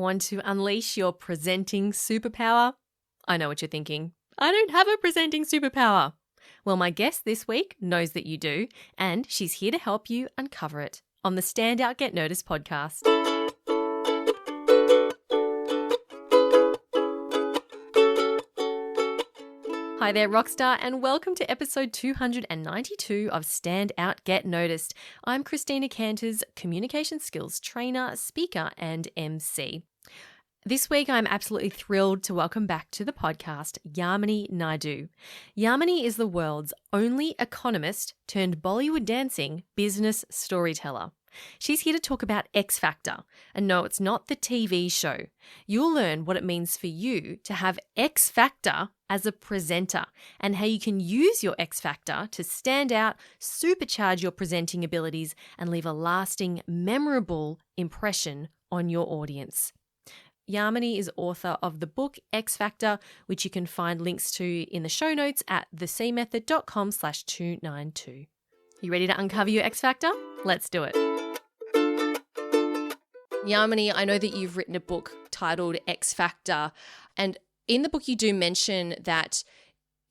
Want to unleash your presenting superpower? I know what you're thinking. I don't have a presenting superpower. Well, my guest this week knows that you do, and she's here to help you uncover it on the Stand Out Get Noticed podcast. Hi there, Rockstar, and welcome to episode 292 of Stand Out Get Noticed. I'm Christina Cantor's communication skills trainer, speaker, and MC. This week, I'm absolutely thrilled to welcome back to the podcast Yamini Naidu. Yamini is the world's only economist turned Bollywood dancing business storyteller. She's here to talk about X Factor. And no, it's not the TV show. You'll learn what it means for you to have X Factor as a presenter and how you can use your X Factor to stand out, supercharge your presenting abilities, and leave a lasting, memorable impression on your audience. Yamini is author of the book X Factor, which you can find links to in the show notes at thecmethod.com/292. You ready to uncover your X Factor? Let's do it. Yamini, I know that you've written a book titled X Factor, and in the book you do mention that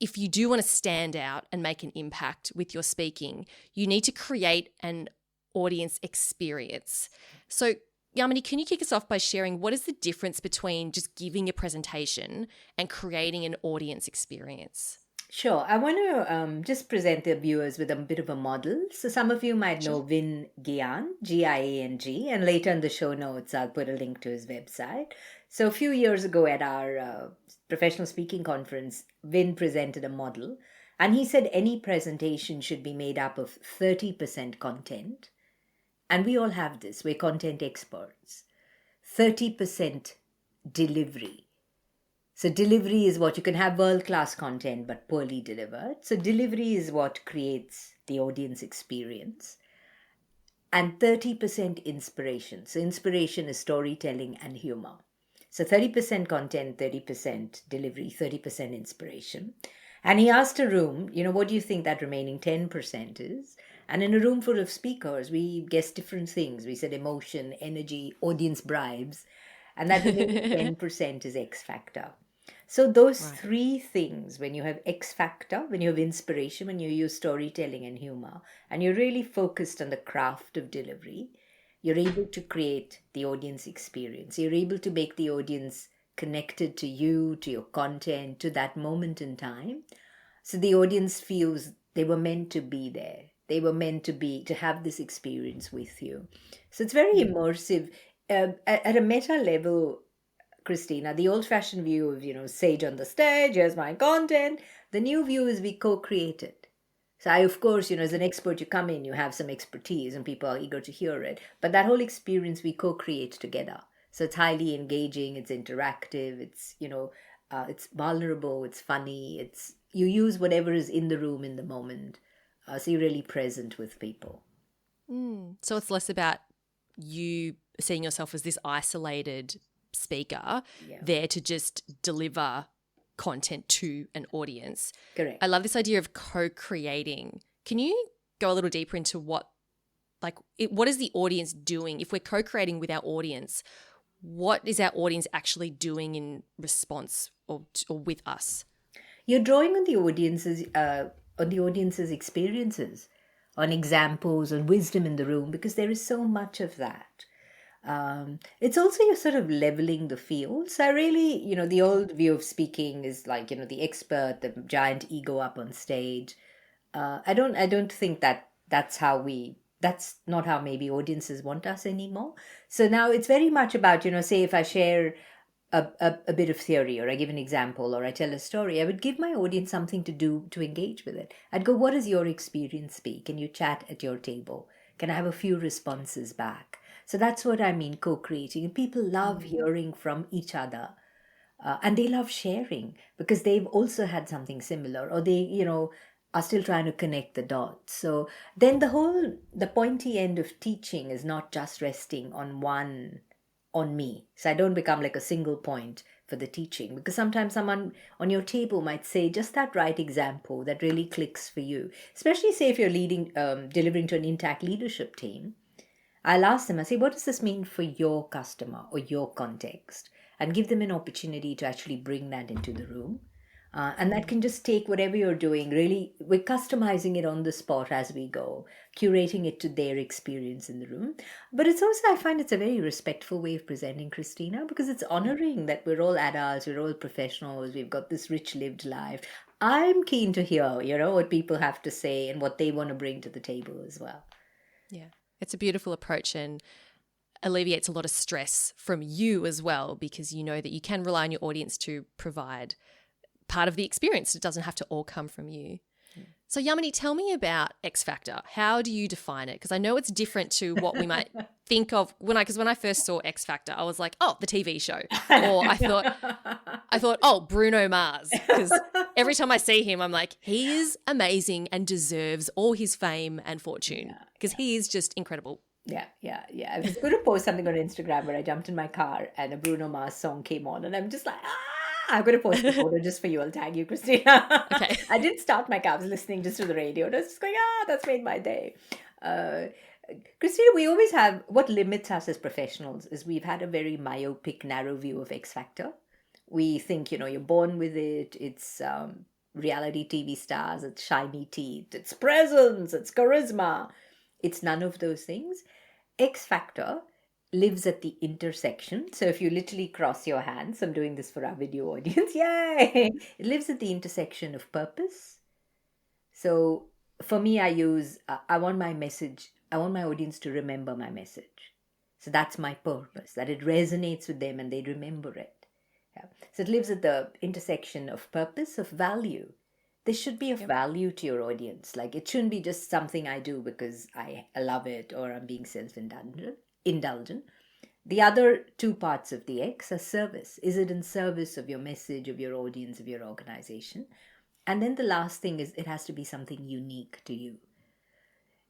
if you do want to stand out and make an impact with your speaking, you need to create an audience experience. So Yamini, can you kick us off by sharing what is the difference between just giving a presentation and creating an audience experience? Sure. I want to just present the viewers with a bit of a model. So some of you might know Vin Gian, Giang, and later in the show notes, I'll put a link to his website. So a few years ago at our professional speaking conference, Vin presented a model, and he said any presentation should be made up of 30% content. And we all have this. We're content experts. 30% delivery. So delivery is what you can have world-class content but poorly delivered. So delivery is what creates the audience experience. And 30% inspiration. So inspiration is storytelling and humor. So 30% content, 30% delivery, 30% inspiration. And he asked a room, what do you think that remaining 10% is? And in a room full of speakers, we guessed different things. We said emotion, energy, audience bribes. And that remaining 10% is X Factor. So those three things, when you have X Factor, when you have inspiration, when you use storytelling and humor, and you're really focused on the craft of delivery, you're able to create the audience experience. You're able to make the audience connected to you, to your content, to that moment in time. So the audience feels they were meant to be there. They were meant to have this experience with you. So it's very immersive. At a meta level, Christina, the old-fashioned view of, sage on the stage, here's my content. The new view is we co-create it. So I, of course, as an expert, you come in, you have some expertise and people are eager to hear it. But that whole experience we co-create together. So it's highly engaging, it's interactive, it's, it's vulnerable, it's funny, you use whatever is in the room in the moment. So you're really present with people. So it's less about you seeing yourself as this isolated speaker there to just deliver content to an audience. Correct. I love this idea of co-creating. Can you go a little deeper into what is the audience doing? If we're co-creating with our audience, what is our audience actually doing in response or with us? You're drawing on the audience's experiences, on examples, on wisdom in the room, because there is so much of that. It's also you're sort of leveling the field. So I really, the old view of speaking is like, the expert, the giant ego up on stage. I don't think that's not how maybe audiences want us anymore. So now it's very much about, say if I share a bit of theory or I give an example or I tell a story, I would give my audience something to do to engage with it. I'd go, what has your experience be? Can you chat at your table? Can I have a few responses back? So that's what I mean, co-creating. And people love hearing from each other. And they love sharing because they've also had something similar or they, are still trying to connect the dots. So then the pointy end of teaching is not just resting on me. So I don't become like a single point for the teaching because sometimes someone on your table might say just that right example that really clicks for you. Especially say if you're delivering to an intact leadership team. I'll ask them, I say, what does this mean for your customer or your context? And give them an opportunity to actually bring that into the room. And that can just take whatever you're doing, really, we're customizing it on the spot as we go, curating it to their experience in the room. But it's also, I find it's a very respectful way of presenting, Christina, because it's honoring that we're all adults, we're all professionals, we've got this rich lived life. I'm keen to hear, what people have to say and what they want to bring to the table as well. Yeah, it's a beautiful approach and alleviates a lot of stress from you as well, because you know that you can rely on your audience to provide part of the experience. It doesn't have to all come from you. So Yamini, tell me about X Factor. How do you define it? Because I know it's different to what we might think of because when I first saw X Factor, I was like, oh, the TV show. Or I thought, oh, Bruno Mars. Because every time I see him, I'm like, he is amazing and deserves all his fame and fortune because he is just incredible. Yeah. I was going to post something on Instagram where I jumped in my car and a Bruno Mars song came on and I'm just like, I'm going to post a photo just for you. I'll tag you, Christina. Okay. I didn't start my car. I was listening just to the radio. And I was just going, that's made my day. Christina, we always have, what limits us as professionals is we've had a very myopic, narrow view of X Factor. We think, you're born with it. It's reality TV stars. It's shiny teeth. It's presence. It's charisma. It's none of those things. X Factor lives at the intersection. So if you literally cross your hands, I'm doing this for our video audience, yay! It lives at the intersection of purpose. So for me, I want my audience to remember my message. So that's my purpose, that it resonates with them and they remember it. Yeah. So it lives at the intersection of purpose, of value. This should be of value to your audience. Like it shouldn't be just something I do because I love it or I'm being self-indulgent. The other two parts of the X are service. Is it in service of your message, of your audience, of your organization? And then the last thing is it has to be something unique to you.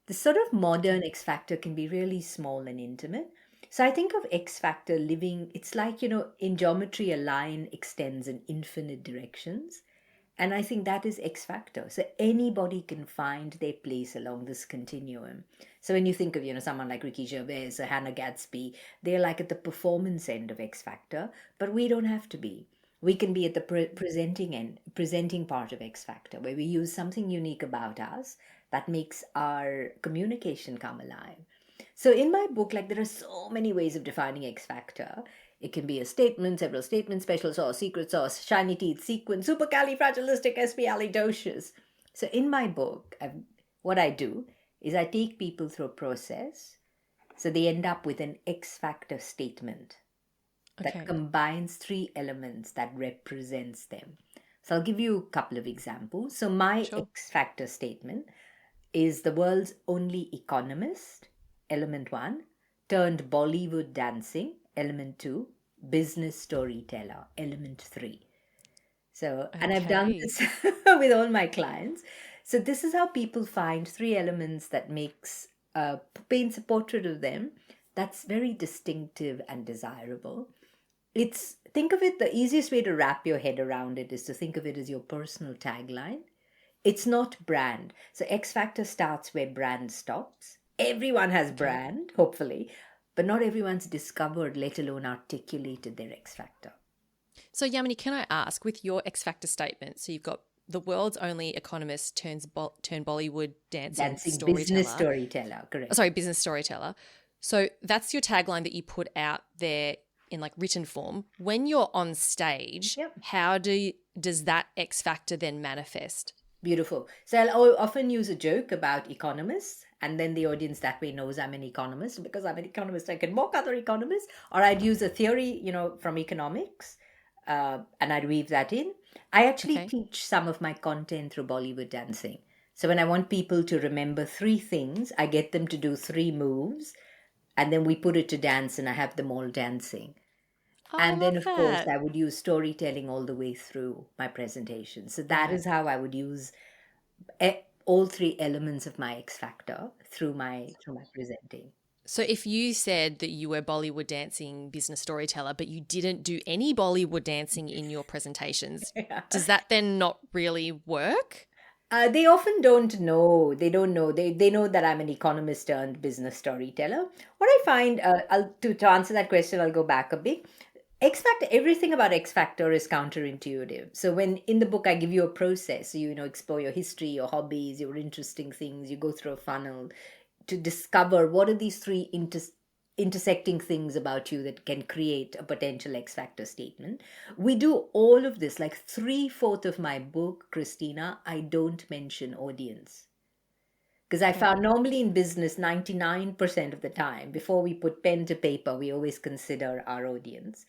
The sort of modern X Factor can be really small and intimate. So I think of X Factor living, it's like, in geometry, a line extends in infinite directions. And I think that is X Factor. So anybody can find their place along this continuum. So when you think of, someone like Ricky Gervais or Hannah Gadsby, they're like at the performance end of X Factor, but we don't have to be. We can be at the presenting part of X Factor, where we use something unique about us that makes our communication come alive. So in my book, there are so many ways of defining X Factor. It can be a statement, several statements, special sauce, secret sauce, shiny teeth, sequence, supercalifragilisticexpialidocious. So in my book, what I do is I take people through a process. So they end up with an X Factor statement that combines three elements that represents them. So I'll give you a couple of examples. So my X Factor statement is the world's only economist, element 1, turned Bollywood dancing, element 2, business storyteller, element 3. So, and I've done this with all my clients. So this is how people find three elements that paints a portrait of them that's very distinctive and desirable. Think of it, the easiest way to wrap your head around it is to think of it as your personal tagline. It's not brand. So X Factor starts where brand stops. Everyone has brand, hopefully, but not everyone's discovered, let alone articulated their X Factor. So Yamini, can I ask, with your X Factor statement, so you've got the world's only economist turned Bollywood dancing storyteller. Business storyteller, correct. Sorry, business storyteller. So that's your tagline that you put out there in written form. When you're on stage, how does that X Factor then manifest? Beautiful. So I'll often use a joke about economists, and then the audience that way knows I'm an economist. Because I'm an economist, I can mock other economists. Or I'd use a theory, from economics, and I'd weave that in. I actually teach some of my content through Bollywood dancing. So when I want people to remember three things, I get them to do 3 moves, and then we put it to dance, and I have them all dancing. And then, of course, I would use storytelling all the way through my presentation. So that is how I would use all 3 elements of my X Factor through my presenting. So if you said that you were Bollywood dancing business storyteller, but you didn't do any Bollywood dancing in your presentations, does that then not really work? They often don't know. They don't know. They know that I'm an economist turned business storyteller. What I find, to answer that question, I'll go back a bit. X Factor, everything about X Factor is counterintuitive. So when in the book I give you a process, explore your history, your hobbies, your interesting things, you go through a funnel to discover what are these three intersecting things about you that can create a potential X Factor statement. We do all of this, like three-fourths of my book, Christina, I don't mention audience. Because I found normally in business, 99% of the time, before we put pen to paper, we always consider our audience.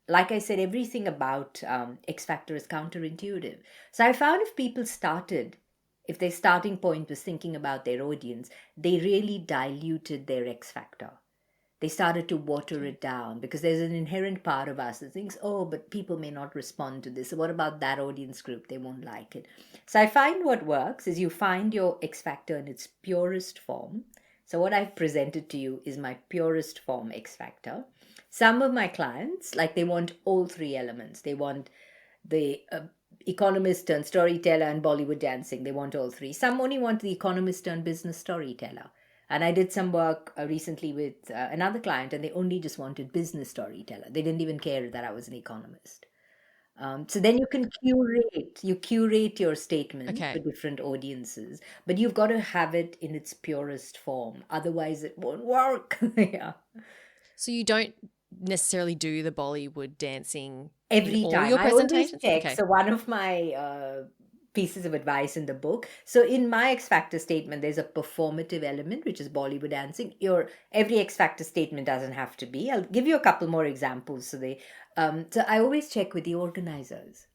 Like I said, everything about X Factor is counterintuitive. So I found if their starting point was thinking about their audience, they really diluted their X Factor. They started to water it down because there's an inherent part of us that thinks, oh, but people may not respond to this. So what about that audience group? They won't like it. So I find what works is you find your X Factor in its purest form. So what I've presented to you is my purest form X Factor. Some of my clients, like they want all three elements. They want the economist and storyteller and Bollywood dancing. They want all three. Some only want the economist and business storyteller. And I did some work recently with another client, and they only just wanted business storyteller. They didn't even care that I was an economist. So then you can curate your statement for Okay. different audiences, but you've got to have it in its purest form. Otherwise, it won't work. Yeah. So you don't necessarily do the Bollywood dancing in Every all time. your I always presentations? check. Okay. So one of my pieces of advice in the book. So in my X Factor statement, there's a performative element, which is Bollywood dancing. Your every X Factor statement doesn't have to be. I'll give you a couple more examples. So I always check with the organizers.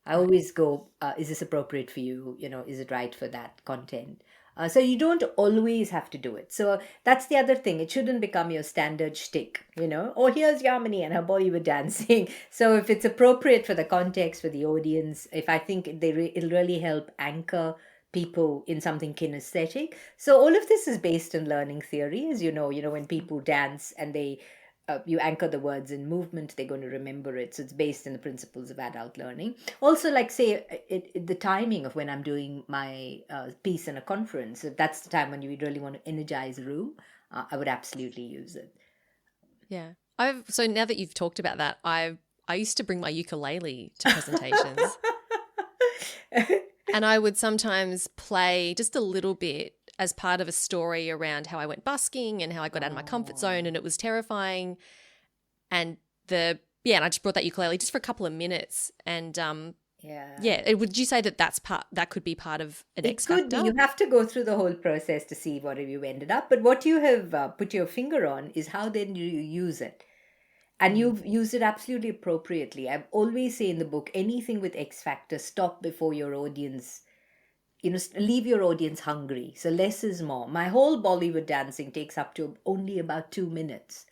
I Right. always go, is this appropriate for you? Is it right for that content? So you don't always have to do it. So that's the other thing. It shouldn't become your standard shtick. Oh, here's Yamini and her Bollywood dancing. So if it's appropriate for the context, for the audience, if I think it'll really help anchor people in something kinesthetic. So all of this is based on learning theory, as when people dance and you anchor the words in movement, they're going to remember it. So it's based on the principles of adult learning. Also, like say, the timing of when I'm doing my piece in a conference, if that's the time when you really want to energize a room, I would absolutely use it. Yeah. So now that you've talked about that, I used to bring my ukulele to presentations, and I would sometimes play just a little bit as part of a story around how I went busking and how I got out of my comfort zone, and it was terrifying. And and I just brought that ukulele just for a couple of minutes, and Yeah. would you say that that could be part of an It X could be. factor? You have to go through the whole process to see what you ended up. But what you have put your finger on is how then you use it. And Mm. you've used it absolutely appropriately. I always say in the book, anything with X Factor, stop before your audience, leave your audience hungry. So less is more. My whole Bollywood dancing takes up to only about 2 minutes.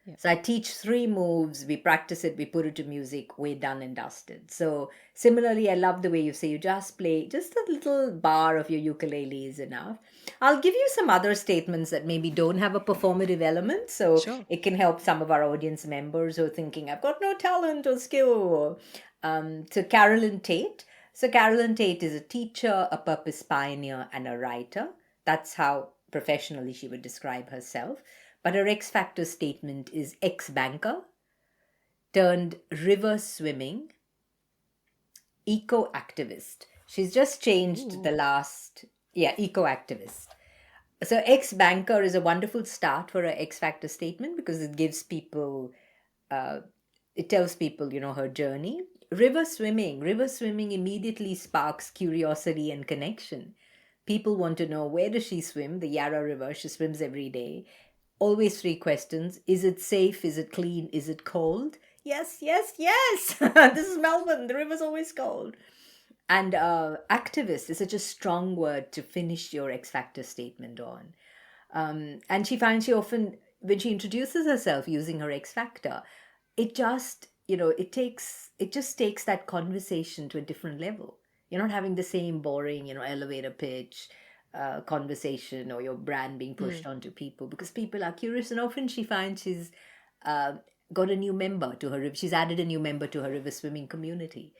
Yeah. So I teach three moves, we practice it, we put it to music, we're done and dusted. So similarly, I love the way you say you just play just a little bar of your ukulele is enough. I'll give you some other statements that maybe don't have a performative element. So Sure. it can help some of our audience members who are thinking, I've got no talent or skill. To Carolyn Tate. So Carolyn Tate is a teacher, a purpose pioneer, and a writer. That's how professionally she would describe herself. But her X Factor statement is ex banker turned river swimming eco activist. She's just changed Ooh. the last, yeah, eco activist. So ex banker is a wonderful start for her X Factor statement because it gives people, uh, it tells people, her journey. River swimming immediately sparks curiosity and connection. People want to know, where does she swim? The Yarra River. She swims every day. Always three questions. Is it safe? Is it clean? Is it cold? Yes, yes, yes. This is Melbourne. The river's always cold. And activist is such a strong word to finish your X Factor statement on. And she finds she often, when she introduces herself using her X Factor, it just, it just takes that conversation to a different level. You're not having the same boring, elevator pitch conversation or your brand being pushed Mm. onto people because people are curious. And often she finds she's uh, got a new member to her, she's added a new member to her river swimming community.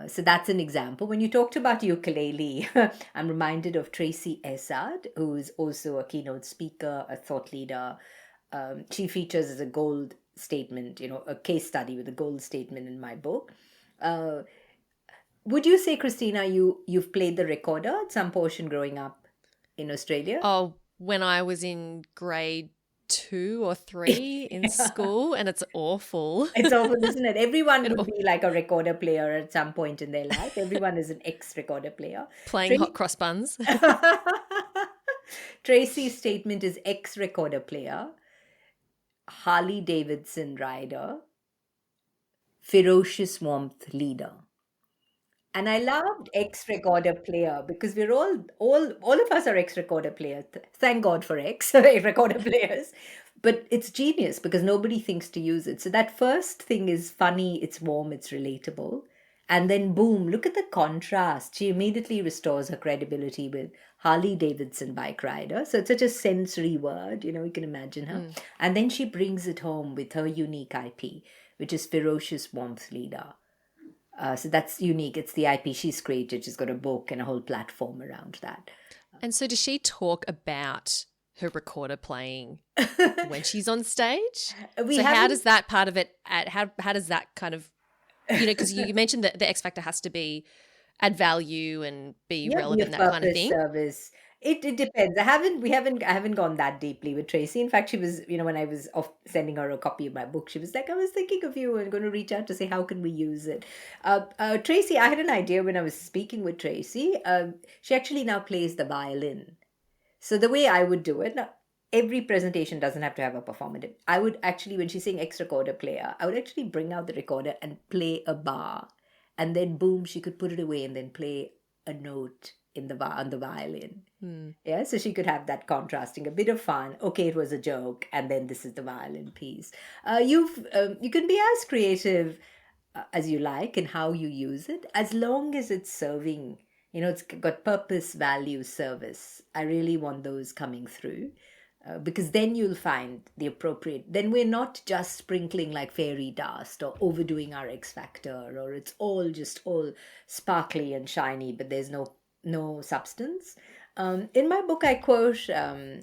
So that's an example. When you talked about ukulele, I'm reminded of Tracy Essard, who is also a keynote speaker, a thought leader. She features as a gold statement, a case study with a gold statement in my book. Uh, would you say, Christina, you've played the recorder at some portion growing up in Australia? Oh, when I was in grade 2 or 3 in school, and it's awful. It's awful, isn't it? Everyone It would be like a recorder player at some point in their life. Everyone is an ex-recorder player. Playing hot Tracy, cross buns. Tracy's statement is ex-recorder player, Harley Davidson rider, ferocious warmth leader. And I loved ex-recorder player because we're all of us are ex-recorder players. Thank God for ex-recorder players. But it's genius because nobody thinks to use it. So that first thing is funny, it's warm, it's relatable. And then boom, look at the contrast. She immediately restores her credibility with Harley Davidson bike rider. So it's such a sensory word, you can imagine her. And then she brings it home with her unique IP, which is ferocious warmth leader. So that's unique. It's the IP she's created. She's got a book and a whole platform around that. And so does she talk about her recorder playing when she's on stage? How does that part of it, how does that kind of, because you mentioned that the X Factor has to add value and be relevant, that kind of thing. Service. It depends. I haven't gone that deeply with Tracy. In fact, she was, when I was sending her a copy of my book, she was like, I was thinking of you and going to reach out to say, how can we use it? Tracy, I had an idea when I was speaking with Tracy. She actually now plays the violin. So the way I would do it, now, every presentation doesn't have to have a performative. I would actually, when she's saying ex-recorder player, I would actually bring out the recorder and play a bar. And then boom, she could put it away and then play a note on the violin. Yeah, so she could have that contrasting, a bit of fun. Okay, it was a joke, and then this is the violin piece. You can be as creative as you like in how you use it, as long as it's serving. It's got purpose, value, service. I really want those coming through. Because then you'll find the appropriate, then we're not just sprinkling like fairy dust or overdoing our X factor, or it's all sparkly and shiny, but there's no substance. In my book, I quote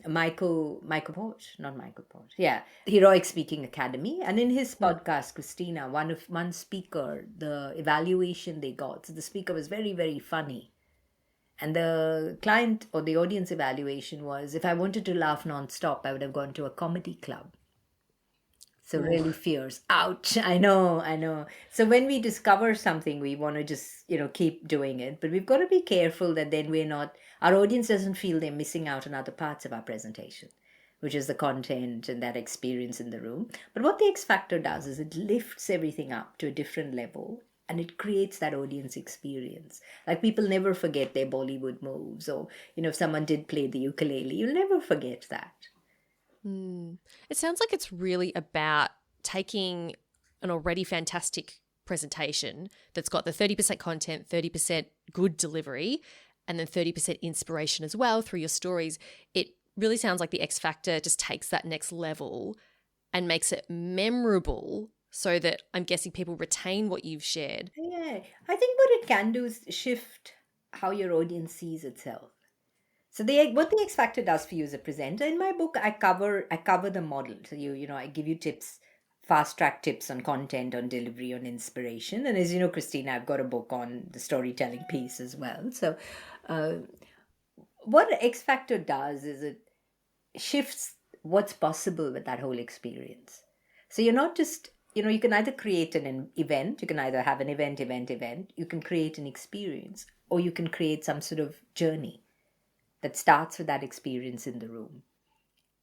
Michael Port, not Michael Port. Yeah, Heroic Speaking Academy. And in his podcast, Christina, one speaker, the evaluation they got, so the speaker was very, very funny. And the client or the audience evaluation was, if I wanted to laugh nonstop, I would have gone to a comedy club. So really fierce. Ouch. I know. So when we discover something, we want to just, keep doing it. But we've got to be careful that then our audience doesn't feel they're missing out on other parts of our presentation, which is the content and that experience in the room. But what the X Factor does is it lifts everything up to a different level. And it creates that audience experience. Like people never forget their Bollywood moves, or, if someone did play the ukulele, you'll never forget that. It sounds like it's really about taking an already fantastic presentation that's got the 30% content, 30% good delivery, and then 30% inspiration as well through your stories. It really sounds like the X Factor just takes that next level and makes it memorable, so that I'm guessing people retain what you've shared. Yeah, I think what it can do is shift how your audience sees itself. So what the X Factor does for you as a presenter, in my book, I cover the model. So I give you tips, fast track tips on content, on delivery, on inspiration. And as you know, Christina, I've got a book on the storytelling piece as well. So what X Factor does is it shifts what's possible with that whole experience. So you're not just, you can either create an event, you can either have an event, you can create an experience, or you can create some sort of journey that starts with that experience in the room.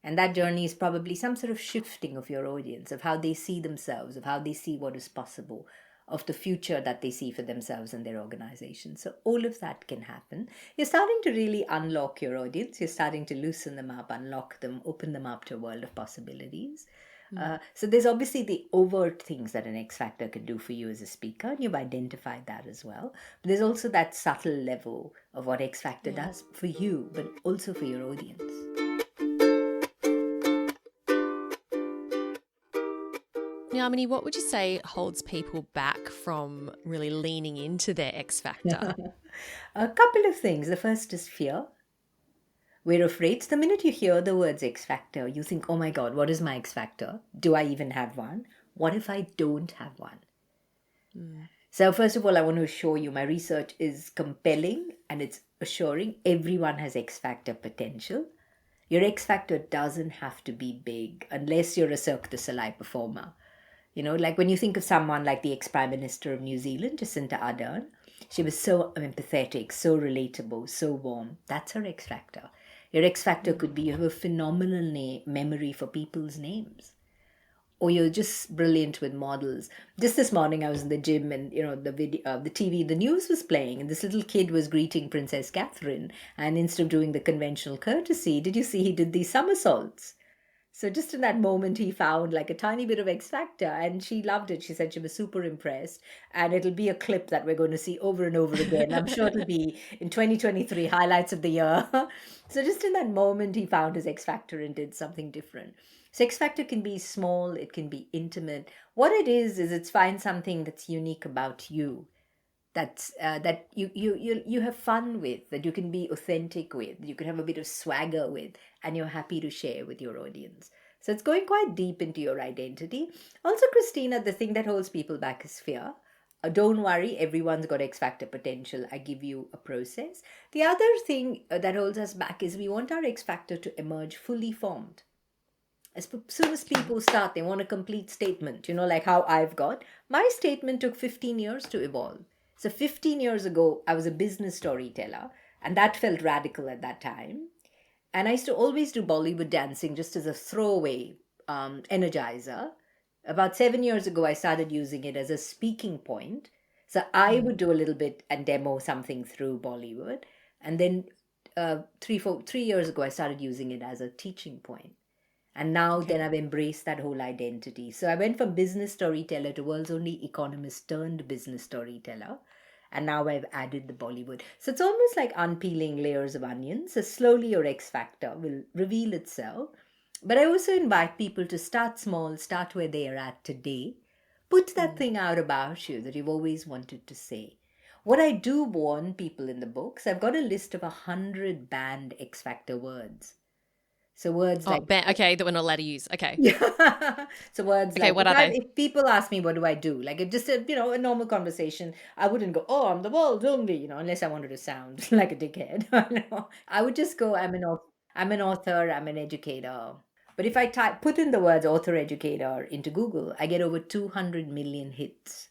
And that journey is probably some sort of shifting of your audience, of how they see themselves, of how they see what is possible, of the future that they see for themselves and their organization. So all of that can happen. You're starting to really unlock your audience. You're starting to loosen them up, unlock them, open them up to a world of possibilities. So there's obviously the overt things that an X Factor can do for you as a speaker, and you've identified that as well. But there's also that subtle level of what X Factor does for you, but also for your audience. Yamini, what would you say holds people back from really leaning into their X factor? A couple of things. The first is fear. We're afraid. So the minute you hear the words X Factor, you think, oh my God, what is my X Factor? Do I even have one? What if I don't have one? So first of all, I want to assure you my research is compelling and it's assuring everyone has X Factor potential. Your X Factor doesn't have to be big unless you're a Cirque du Soleil performer. You know, like when you think of someone like the ex-Prime Minister of New Zealand, Jacinda Ardern, she was so empathetic, so relatable, so warm. That's her X Factor. Your X Factor could be you have a phenomenal memory for people's names. Or you're just brilliant with models. Just this morning I was in the gym and, you know, the video, the TV, the news was playing and this little kid was greeting Princess Catherine. And instead of doing the conventional courtesy, did you see he did these somersaults? So just in that moment, he found like a tiny bit of X Factor and she loved it. She said she was super impressed and it'll be a clip that we're going to see over and over again. I'm sure it'll be in 2023 highlights of the year. So just in that moment, he found his X Factor and did something different. So X Factor can be small, it can be intimate. What it is it's find something that's unique about you. That you have fun with, that you can be authentic with, you can have a bit of swagger with, and you're happy to share with your audience. So it's going quite deep into your identity. Also, Christina, the thing that holds people back is fear. Don't worry, everyone's got X Factor potential. I give you a process. The other thing that holds us back is we want our X Factor to emerge fully formed. As soon as people start, they want a complete statement, you know, like how I've got. My statement took 15 years to evolve. So 15 years ago, I was a business storyteller, and that felt radical at that time. And I used to always do Bollywood dancing just as a throwaway energizer. About 7 years ago, I started using it as a speaking point. So I would do a little bit and demo something through Bollywood. And then 3 years ago, I started using it as a teaching point. And now then I've embraced that whole identity. So I went from business storyteller to world's only economist turned business storyteller. And now I've added the Bollywood. So it's almost like unpeeling layers of onions. So slowly your X Factor will reveal itself. But I also invite people to start small, start where they are at today. Put that thing out about you that you've always wanted to say. What I do warn people in the books, I've got a list of 100 banned X Factor words. So words like... okay, that we're not allowed to use. Okay. Yeah. So words Okay, like... what are they? If people ask me, what do I do? Like, if just, a normal conversation, I wouldn't go, oh, I'm the world's only, unless I wanted to sound like a dickhead. I would just go, I'm an author, I'm an educator. But if I put in the words author, educator into Google, I get over 200 million hits.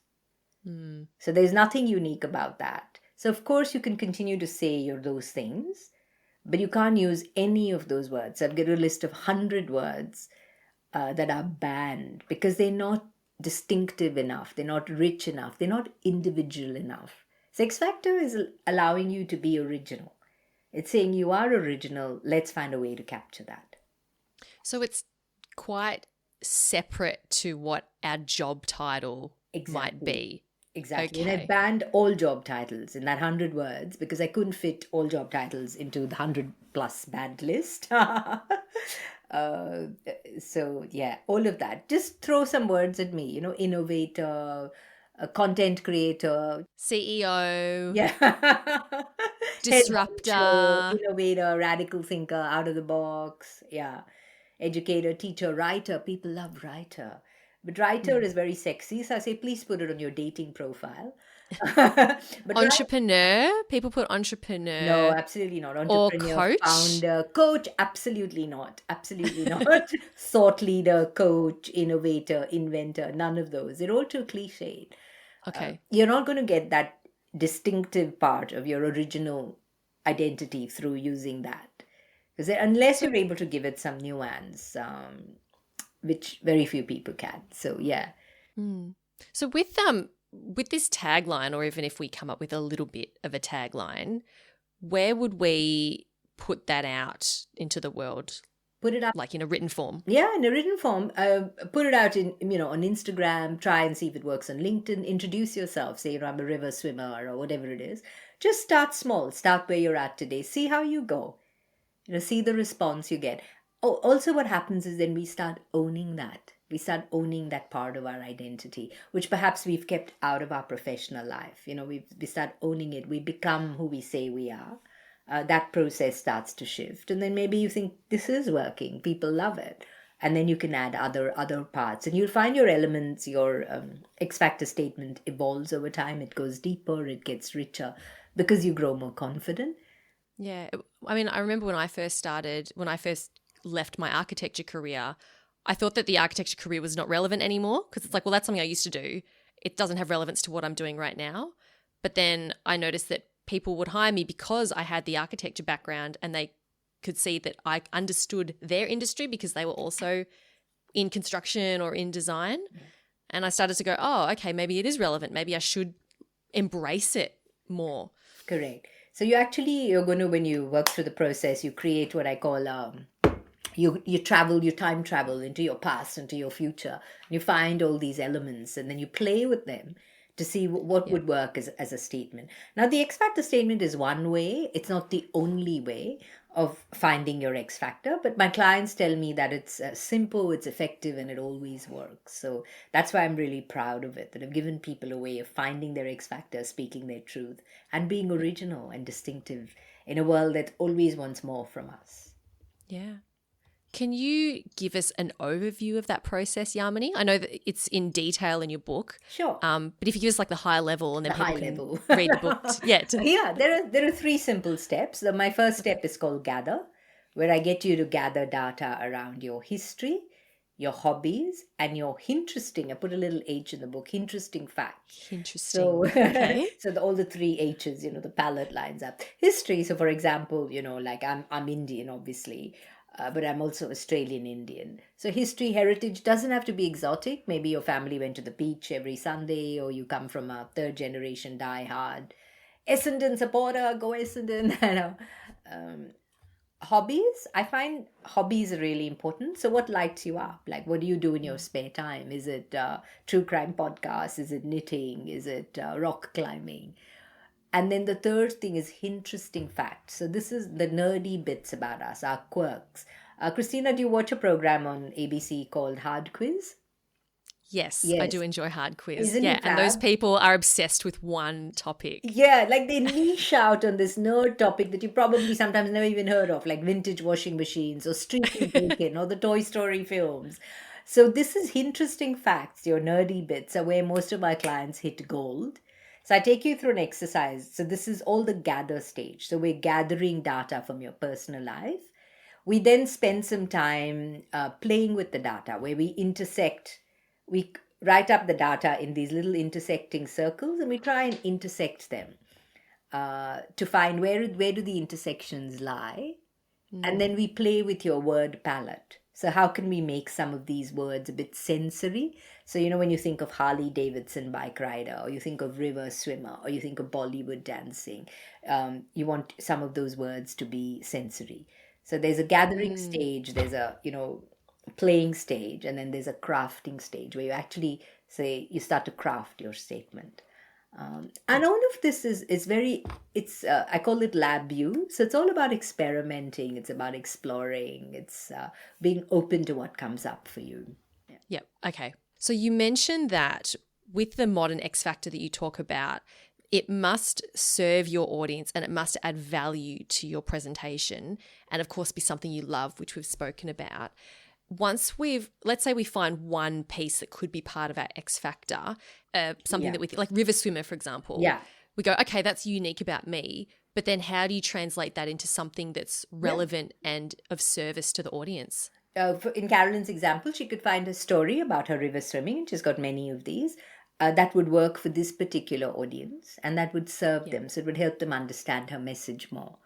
So there's nothing unique about that. So of course you can continue to say those things, but you can't use any of those words. I've got a list of 100 words that are banned because they're not distinctive enough. They're not rich enough. They're not individual enough. So X Factor is allowing you to be original. It's saying you are original. Let's find a way to capture that. So it's quite separate to what our job title might be. Exactly. Okay. And I banned all job titles in that 100 words because I couldn't fit all job titles into the 100 plus banned list. So yeah, all of that. Just throw some words at me, innovator, a content creator, CEO, yeah, disruptor, innovator, radical thinker, out of the box, yeah, educator, teacher, writer. People love writer. But writer is very sexy, so I say please put it on your dating profile. But entrepreneur, people put entrepreneur. No, absolutely not. Entrepreneur, or coach, founder, coach, absolutely not. Absolutely not. Thought leader, coach, innovator, inventor, none of those. They're all too cliched. Okay. You're not going to get that distinctive part of your original identity through using that. Because unless you're able to give it some nuance, which very few people can. So, yeah. So with this tagline, or even if we come up with a little bit of a tagline, where would we put that out into the world? Put it up like in a written form. Yeah, in a written form. Put it out in on Instagram. Try and see if it works on LinkedIn. Introduce yourself. Say I'm a river swimmer or whatever it is. Just start small. Start where you're at today. See how you go. See the response you get. Oh, also what happens is then we start owning that. We start owning that part of our identity, which perhaps we've kept out of our professional life. We start owning it. We become who we say we are. That process starts to shift. And then maybe you think this is working. People love it. And then you can add other parts. And you'll find your elements, your X factor statement evolves over time. It goes deeper, it gets richer because you grow more confident. Yeah. I mean, I remember when I first left my architecture career, I thought that the architecture career was not relevant anymore because it's like, well, that's something I used to do. It doesn't have relevance to what I'm doing right now. But then I noticed that people would hire me because I had the architecture background and they could see that I understood their industry because they were also in construction or in design. And I started to go, oh, okay, maybe it is relevant. Maybe I should embrace it more. Correct. So you're going to, when you work through the process, you create what I call you time travel into your past, into your future. You find all these elements and then you play with them to see what would work as a statement. Now, the X Factor statement is one way. It's not the only way of finding your X Factor, but my clients tell me that it's simple, it's effective, and it always works. So that's why I'm really proud of it, that I've given people a way of finding their X Factor, speaking their truth, and being original and distinctive in a world that always wants more from us. Yeah. Can you give us an overview of that process, Yamini? I know that it's in detail in your book. Sure. But if you give us like the high level and then people can read the book. Yeah, there are three simple steps. My first step is called gather, where I get you to gather data around your history, your hobbies, and your interesting, I put a little H in the book, interesting facts. Interesting. So, okay. All the three H's, the palette lines up. History, so for example, like I'm Indian, obviously. But I'm also Australian Indian. So history, heritage doesn't have to be exotic. Maybe your family went to the beach every Sunday, or you come from a third generation die-hard Essendon supporter, go Essendon. Hobbies, I find hobbies are really important. So what lights you up? Like, what do you do in your spare time? Is it true crime podcasts? Is it knitting? Is it rock climbing? And then the third thing is interesting facts. So this is the nerdy bits about us, our quirks. Christina, do you watch a program on ABC called Hard Quiz? Yes, I do enjoy Hard Quiz. Isn't it and those people are obsessed with one topic. Yeah, like they niche out on this nerd topic that you probably sometimes never even heard of, like vintage washing machines or Street Bacon or the Toy Story films. So this is interesting facts, your nerdy bits are where most of my clients hit gold. So I take you through an exercise. So this is all the gather stage. So we're gathering data from your personal life. We then spend some time playing with the data where we intersect. We write up the data in these little intersecting circles and we try and intersect them to find where do the intersections lie. And then we play with your word palette. So how can we make some of these words a bit sensory? So, when you think of Harley Davidson bike rider, or you think of river swimmer, or you think of Bollywood dancing, you want some of those words to be sensory. So there's a gathering stage, there's a, playing stage, and then there's a crafting stage where you actually say, you start to craft your statement. And all of this is very, I call it lab view. So it's all about experimenting. It's about exploring. It's being open to what comes up for you. Yep. Okay. So you mentioned that with the modern X Factor that you talk about, it must serve your audience and it must add value to your presentation. And of course, be something you love, which we've spoken about. Let's say we find one piece that could be part of our X Factor, something that we think, like river swimmer, for example. Yeah. We go, okay, that's unique about me. But then how do you translate that into something that's relevant and of service to the audience? In Carolyn's example, she could find a story about her river swimming, and she's got many of these. That would work for this particular audience and that would serve them. So it would help them understand her message more.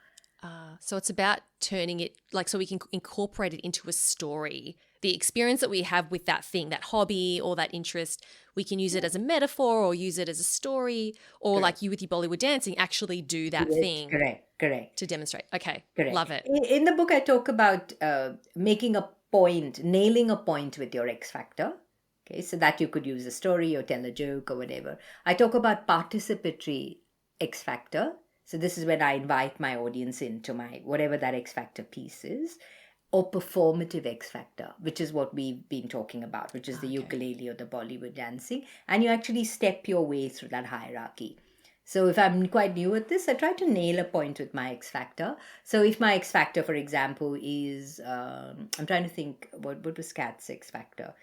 So it's about turning it, so we can incorporate it into a story. The experience that we have with that thing, that hobby or that interest, we can use it as a metaphor or use it as a story or like you with your Bollywood dancing, actually do that thing. Correct. To demonstrate. Okay. Correct. Love it. In the book, I talk about making a point, nailing a point with your X Factor. Okay, so that you could use a story or tell a joke or whatever. I talk about participatory X Factor. So this is when I invite my audience into my, whatever that X Factor piece is. or performative X factor, which is what we've been talking about, which is the Okay. ukulele or the Bollywood dancing. And you actually step your way through that hierarchy. So if I'm quite new at this, I try to nail a point with my X factor. So if my X factor, for example, is, I'm trying to think, what was Kat's X factor?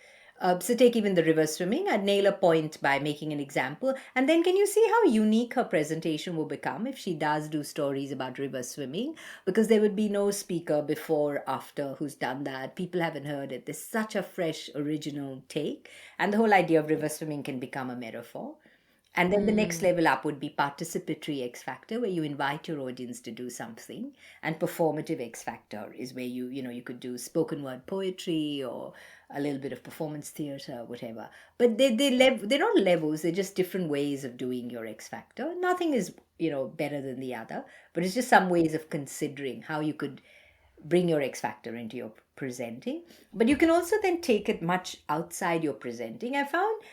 So take even the river swimming, I'd nail a point by making an example. And then can you see how unique her presentation will become if she does do stories about river swimming? Because there would be no speaker before, after who's done that. People haven't heard it. There's such a fresh, original take. And the whole idea of river swimming can become a metaphor. And then the next level up would be participatory X factor, where you invite your audience to do something. And performative X factor is where you could do spoken word poetry or a little bit of performance theater, whatever. But they're not levels, they're just different ways of doing your X factor. Nothing is, better than the other, but it's just some ways of considering how you could bring your X factor into your presenting. But you can also then take it much outside your presenting. I found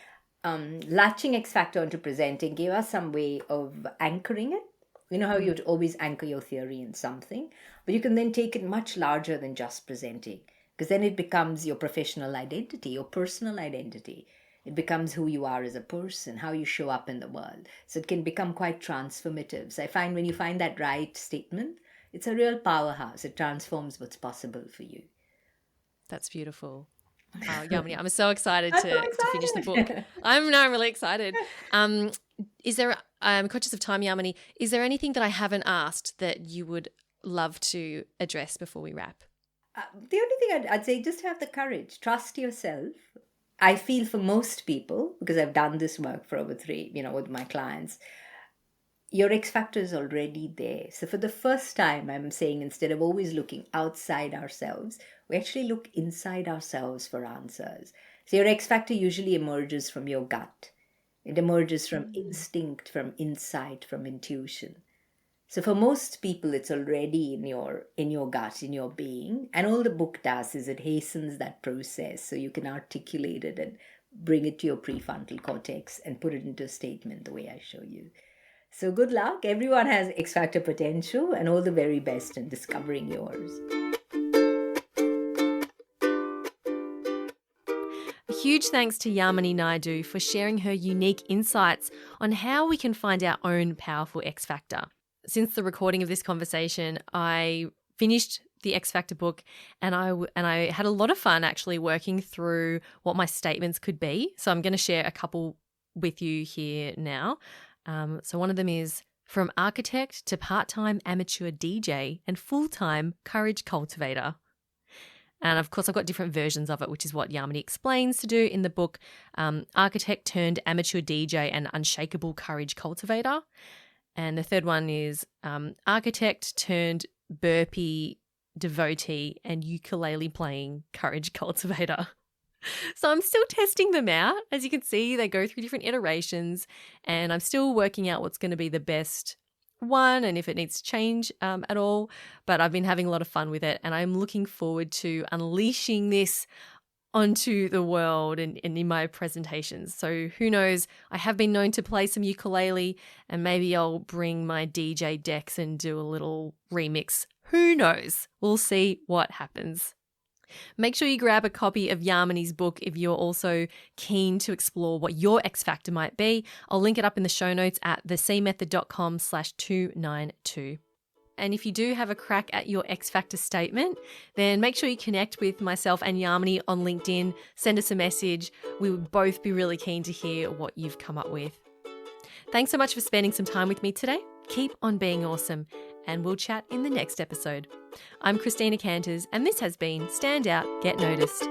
latching X factor onto presenting gave us some way of anchoring it. You know how you'd always anchor your theory in something, but you can then take it much larger than just presenting, because then it becomes your professional identity, your personal identity. It becomes who you are as a person, how you show up in the world. So it can become quite transformative. So I find when you find that right statement, it's a real powerhouse. It transforms what's possible for you. That's beautiful. Oh, Yamini, I'm so excited I'm so to finish the book. I'm really excited. I'm conscious of time, Yamini. Is there anything that I haven't asked that you would love to address before we wrap? The only thing I'd say, just have the courage, trust yourself. I feel for most people, because I've done this work for over 3, with my clients, your X factor is already there. So for the first time, I'm saying, instead of always looking outside ourselves, we actually look inside ourselves for answers. So your X factor usually emerges from your gut. It emerges from instinct, from insight, from intuition. So for most people, it's already in your gut, in your being. And all the book does is it hastens that process so you can articulate it and bring it to your prefrontal cortex and put it into a statement the way I show you. So good luck. Everyone has X factor potential, and all the very best in discovering yours. A huge thanks to Yamini Naidu for sharing her unique insights on how we can find our own powerful X factor. Since the recording of this conversation, I finished the X Factor book, and I had a lot of fun actually working through what my statements could be. So I'm going to share a couple with you here now. So one of them is, from architect to part-time amateur DJ and full-time courage cultivator. And of course, I've got different versions of it, which is what Yamini explains to do in the book. Architect turned amateur DJ and unshakable courage cultivator. And the third one is architect turned burpee devotee and ukulele playing courage cultivator. So I'm still testing them out. As you can see, they go through different iterations, and I'm still working out what's going to be the best one and if it needs to change at all. But I've been having a lot of fun with it, and I'm looking forward to unleashing this onto the world and in my presentations. So who knows, I have been known to play some ukulele, and maybe I'll bring my DJ decks and do a little remix. Who knows? We'll see what happens. Make sure you grab a copy of Yamini's book if you're also keen to explore what your X Factor might be. I'll link it up in the show notes at thecmethod.com/292. And if you do have a crack at your X Factor statement, then make sure you connect with myself and Yamini on LinkedIn. Send us a message. We would both be really keen to hear what you've come up with. Thanks so much for spending some time with me today. Keep on being awesome, and we'll chat in the next episode. I'm Christina Canters, and this has been Stand Out, Get Noticed.